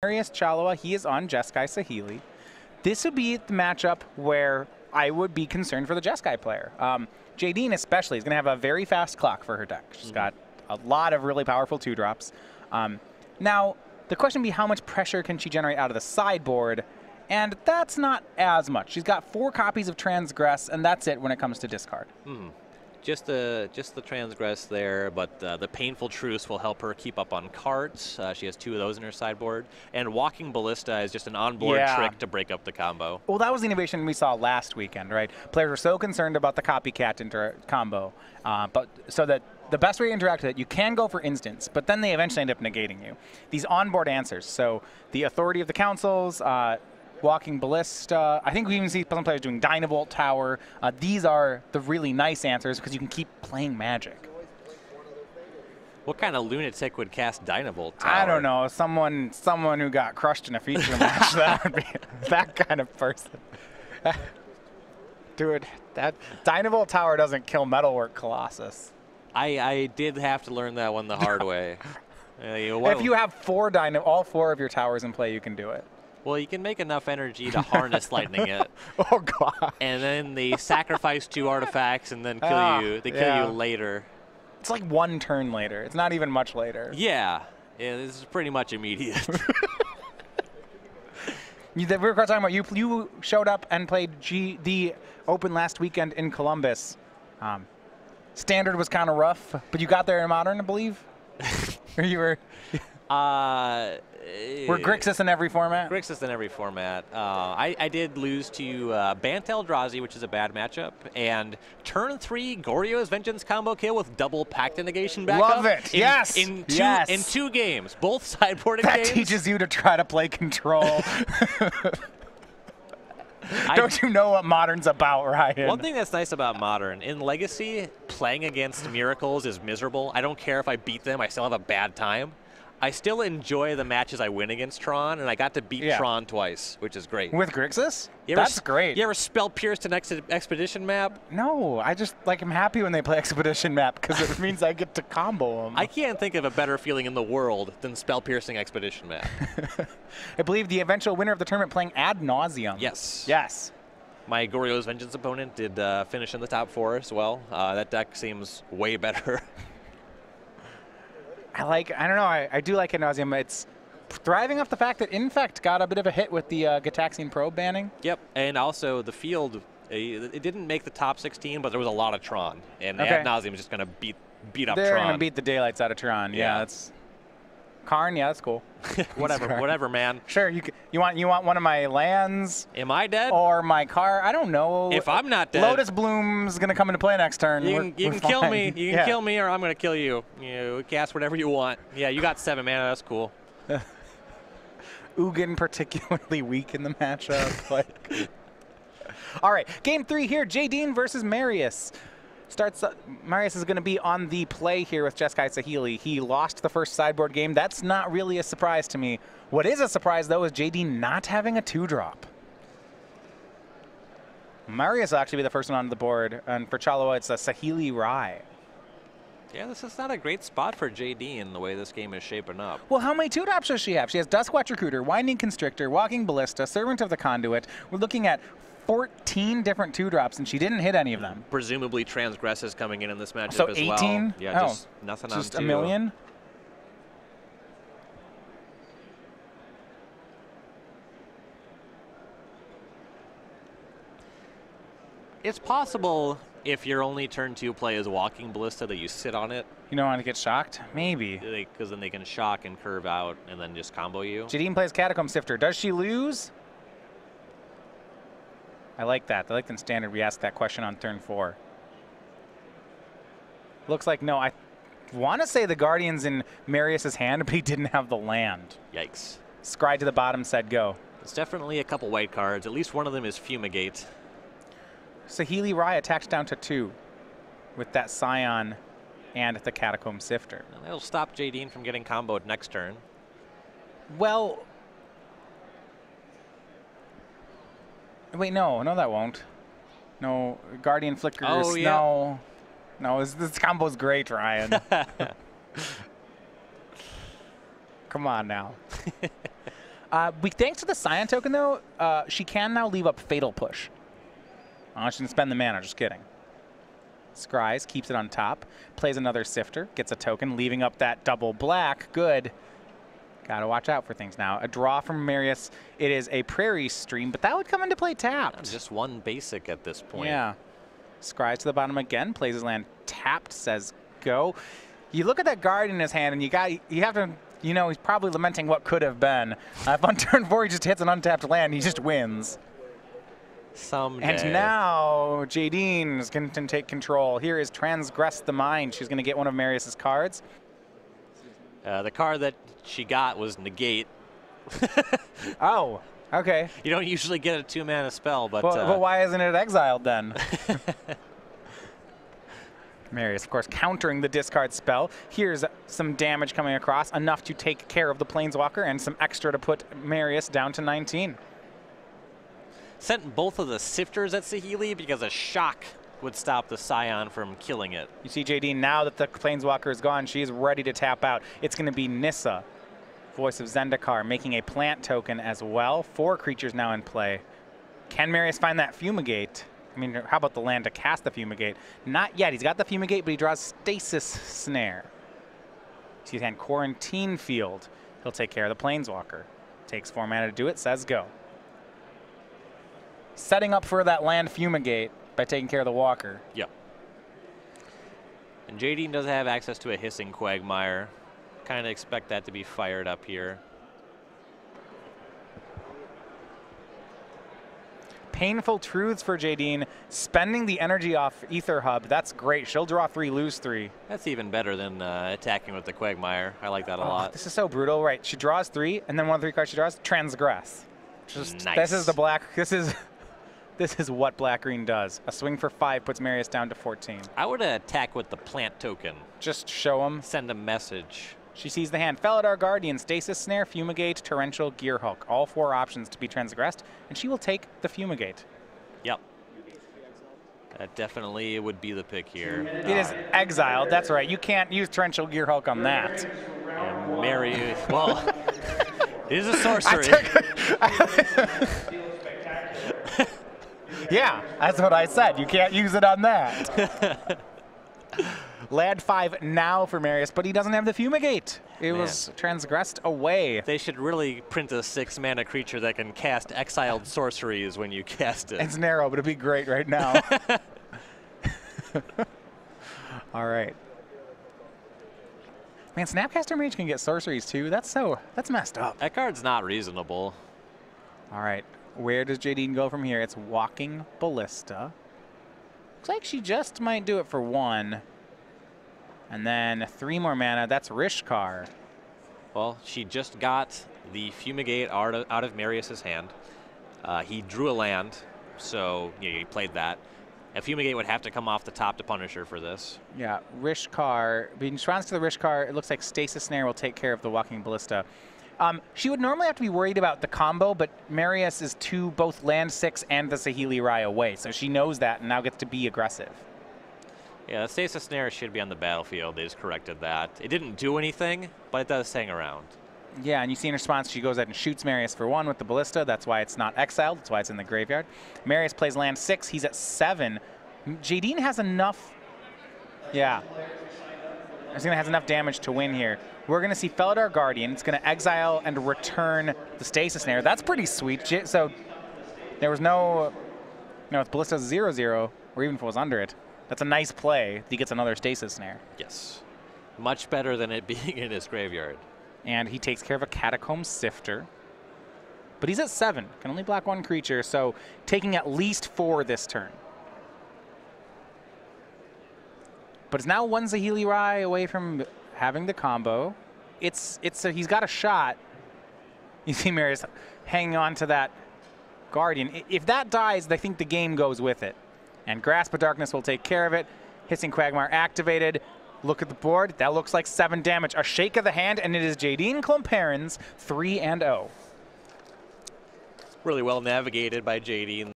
Marius Cholewa, he is on Jeskai Saheeli. This would be the matchup where I would be concerned for the Jeskai player. Jadine especially is going to have a very fast clock for her deck. She's got a lot of really powerful 2-drops. Now, the question would be how much pressure can she generate out of the sideboard, and that's not as much. She's got 4 copies of Transgress, and that's it when it comes to discard. Just the Transgress there, but the Painful Truce will help her keep up on cards. She has 2 of those in her sideboard. And Walking Ballista is just an onboard trick to break up the combo. Well, that was the innovation we saw last weekend, right? Players were so concerned about the copycat combo, but so that the best way to interact with it, you can go for instants, but then they eventually end up negating you. These onboard answers, so the Authority of the Councils, Walking Ballista. I think we even see some players doing Dynavolt Tower. These are the really nice answers because you can keep playing Magic. What kind of lunatic would cast Dynavolt Tower? I don't know. Someone who got crushed in a feature match. That would be that kind of person. Dude, that Dynavolt Tower doesn't kill Metalwork Colossus. I did have to learn that one the hard way. If you have all 4 of your towers in play, you can do it. Well, you can make enough energy to harness lightning it. Oh, God. And then they sacrifice 2 artifacts and then kill you. They kill you later. It's like 1 turn later. It's not even much later. Yeah, this is pretty much immediate. We were talking about you showed up and played the Open last weekend in Columbus. Standard was kind of rough, but you got there in Modern, I believe? Or you were... We're Grixis in every format? Grixis in every format. I did lose to Bant Eldrazi, which is a bad matchup, and turn 3 Goryo's Vengeance combo kill with double Pact Negation backup. Love it. Yes. In 2 games, both sideboarding games. That teaches you to try to play control. Don't you know what Modern's about, Ryan? One thing that's nice about Modern, in Legacy, playing against Miracles is miserable. I don't care if I beat them, I still have a bad time. I still enjoy the matches I win against Tron, and I got to beat Tron twice, which is great. With Grixis? That's great. You ever spell pierced an Expedition map? No, I just I'm happy when they play Expedition map because it means I get to combo them. I can't think of a better feeling in the world than spell piercing Expedition map. I believe the eventual winner of the tournament playing Ad Nauseum. Yes. Yes. My Goryo's Vengeance opponent did finish in the top 4 as well. That deck seems way better. I don't know, I do like Ad Nauseum. It's thriving off the fact that Infect got a bit of a hit with the Gitaxian Probe banning. Yep, and also the field, it didn't make the top 16, but there was a lot of Tron. And Ad Nauseum is just going to beat up Tron. They're going to beat the daylights out of Tron. Yeah, that's... Karn, yeah, that's cool. whatever, man. Sure, you want one of my lands? Am I dead? Or my car? I don't know. If I'm not dead, Lotus Bloom's gonna come into play next turn. You can kill me. You can kill me, or I'm gonna kill you. You cast whatever you want. Yeah, you got 7 mana. That's cool. Ugin particularly weak in the matchup. All right, game 3 here. Jadine versus Marius. Marius is going to be on the play here with Jeskai Saheeli. He lost the first sideboard game. That's not really a surprise to me. What is a surprise, though, is Jadine not having a 2-drop. Marius will actually be the first one on the board, and for Cholewa, it's a Saheeli Rai. Yeah, this is not a great spot for Jadine the way this game is shaping up. Well, how many 2-drops does she have? She has Duskwatch Recruiter, Winding Constrictor, Walking Ballista, Servant of the Conduit. We're looking at 14 different 2-drops, and she didn't hit any of them. Presumably Transgress is coming in this matchup so as 18? well. Yeah, just nothing on 2. Just a million? It's possible if your only turn 2 play is Walking Ballista that you sit on it. You don't want to get shocked? Maybe. Because then they can shock and curve out and then just combo you. Jadine plays Catacomb Sifter. Does she lose? I like that. I like in Standard we asked that question on turn 4. Looks like no. I want to say the Guardian's in Marius's hand, but he didn't have the land. Yikes. Scry to the bottom said go. It's definitely a couple white cards. At least one of them is Fumigate. Saheeli Rai attacks down to 2 with that Scion and the Catacomb Sifter. And that'll stop Jadine from getting comboed next turn. Well... Wait, no, that won't. No, Guardian Flickers, oh, yeah. No, this combo's great, Ryan. Come on now. Thanks to the Scion token, though, she can now leave up Fatal Push. Oh, she didn't spend the mana, just kidding. Scries keeps it on top, plays another Sifter, gets a token, leaving up that double black. Good. Got to watch out for things now. A draw from Marius. It is a Prairie Stream, but that would come into play tapped. Just one basic at this point. Yeah. Scries to the bottom again, plays his land tapped, says go. You look at that guard in his hand, and you have to, you know, he's probably lamenting what could have been. If on turn 4 he just hits an untapped land, he just wins. Someday. And now Jadine is going to take control. Here is Transgress the Mind. She's going to get one of Marius's cards. The card that she got was Negate. Oh, okay. You don't usually get a 2-mana spell, but why isn't it exiled then? Marius, of course, countering the discard spell. Here's some damage coming across, enough to take care of the Planeswalker, and some extra to put Marius down to 19. Sent both of the Sifters at Saheeli because a shock would stop the Scion from killing it. You see Jadine, now that the Planeswalker is gone, she's ready to tap out. It's going to be Nissa, Voice of Zendikar, making a plant token as well. 4 creatures now in play. Can Marius find that Fumigate? I mean, how about the land to cast the Fumigate? Not yet. He's got the Fumigate, but he draws Stasis Snare. See his hand, Quarantine Field. He'll take care of the Planeswalker. Takes 4 mana to do it, says go. Setting up for that land Fumigate by taking care of the Walker. Yep. And Jadine does have access to a Hissing Quagmire. Kind of expect that to be fired up here. Painful Truths for Jadine, spending the energy off Ether Hub. That's great. She'll draw 3, lose 3. That's even better than attacking with the Quagmire. I like that a lot. This is so brutal. Right, she draws 3, and then one of the 3 cards she draws, Transgress. Just nice. This is the black. This is what black-green does. A swing for 5 puts Marius down to 14. I would attack with the plant token. Just show him. Send a message. She sees the hand. Felidar Guardian, Stasis Snare, Fumigate, Torrential, Gearhulk. All 4 options to be transgressed, and she will take the Fumigate. Yep. That definitely would be the pick here. It is exiled. That's right. You can't use Torrential Gearhulk on that. And Marius, well, it is a sorcery. Yeah, that's what I said. You can't use it on that. Land 5 now for Marius, but he doesn't have the Fumigate. It was transgressed away. They should really print a 6-mana creature that can cast exiled sorceries when you cast it. It's narrow, but it'd be great right now. All right. Man, Snapcaster Mage can get sorceries too. That's messed up. That card's not reasonable. All right. Where does Jadine go from here? It's Walking Ballista. Looks like she just might do it for 1. And then 3 more mana. That's Rishkar. Well, she just got the Fumigate out of Marius's hand. He drew a land, so he played that. A Fumigate would have to come off the top to punish her for this. Yeah, Rishkar. In response to the Rishkar, it looks like Stasis Snare will take care of the Walking Ballista. She would normally have to be worried about the combo, but Marius is both land 6 and the Saheeli Rai away, so she knows that and now gets to be aggressive. Yeah, the Stasis Snare should be on the battlefield. They just corrected that. It didn't do anything, but it does hang around. Yeah, and you see in response, she goes ahead and shoots Marius for 1 with the Ballista. That's why it's not exiled. That's why it's in the graveyard. Marius plays land 6. He's at 7. Jadine has enough. Yeah. He's going to have enough damage to win here. We're going to see Felidar Guardian. It's going to exile and return the Stasis Snare. That's pretty sweet. So there was no, with Ballista 0/0, or even if it was under it, that's a nice play. He gets another Stasis Snare. Yes. Much better than it being in his graveyard. And he takes care of a Catacomb Sifter. But he's at 7. Can only block 1 creature, so taking at least 4 this turn. But it's now 1 Saheeli Rai away from having the combo. He's got a shot. You see Marius hanging on to that Guardian. If that dies, I think the game goes with it. And Grasp of Darkness will take care of it. Hissing Quagmire activated. Look at the board. That looks like 7 damage. A shake of the hand, and it is Jadine Klomparens, 3-0. Really well navigated by Jadine.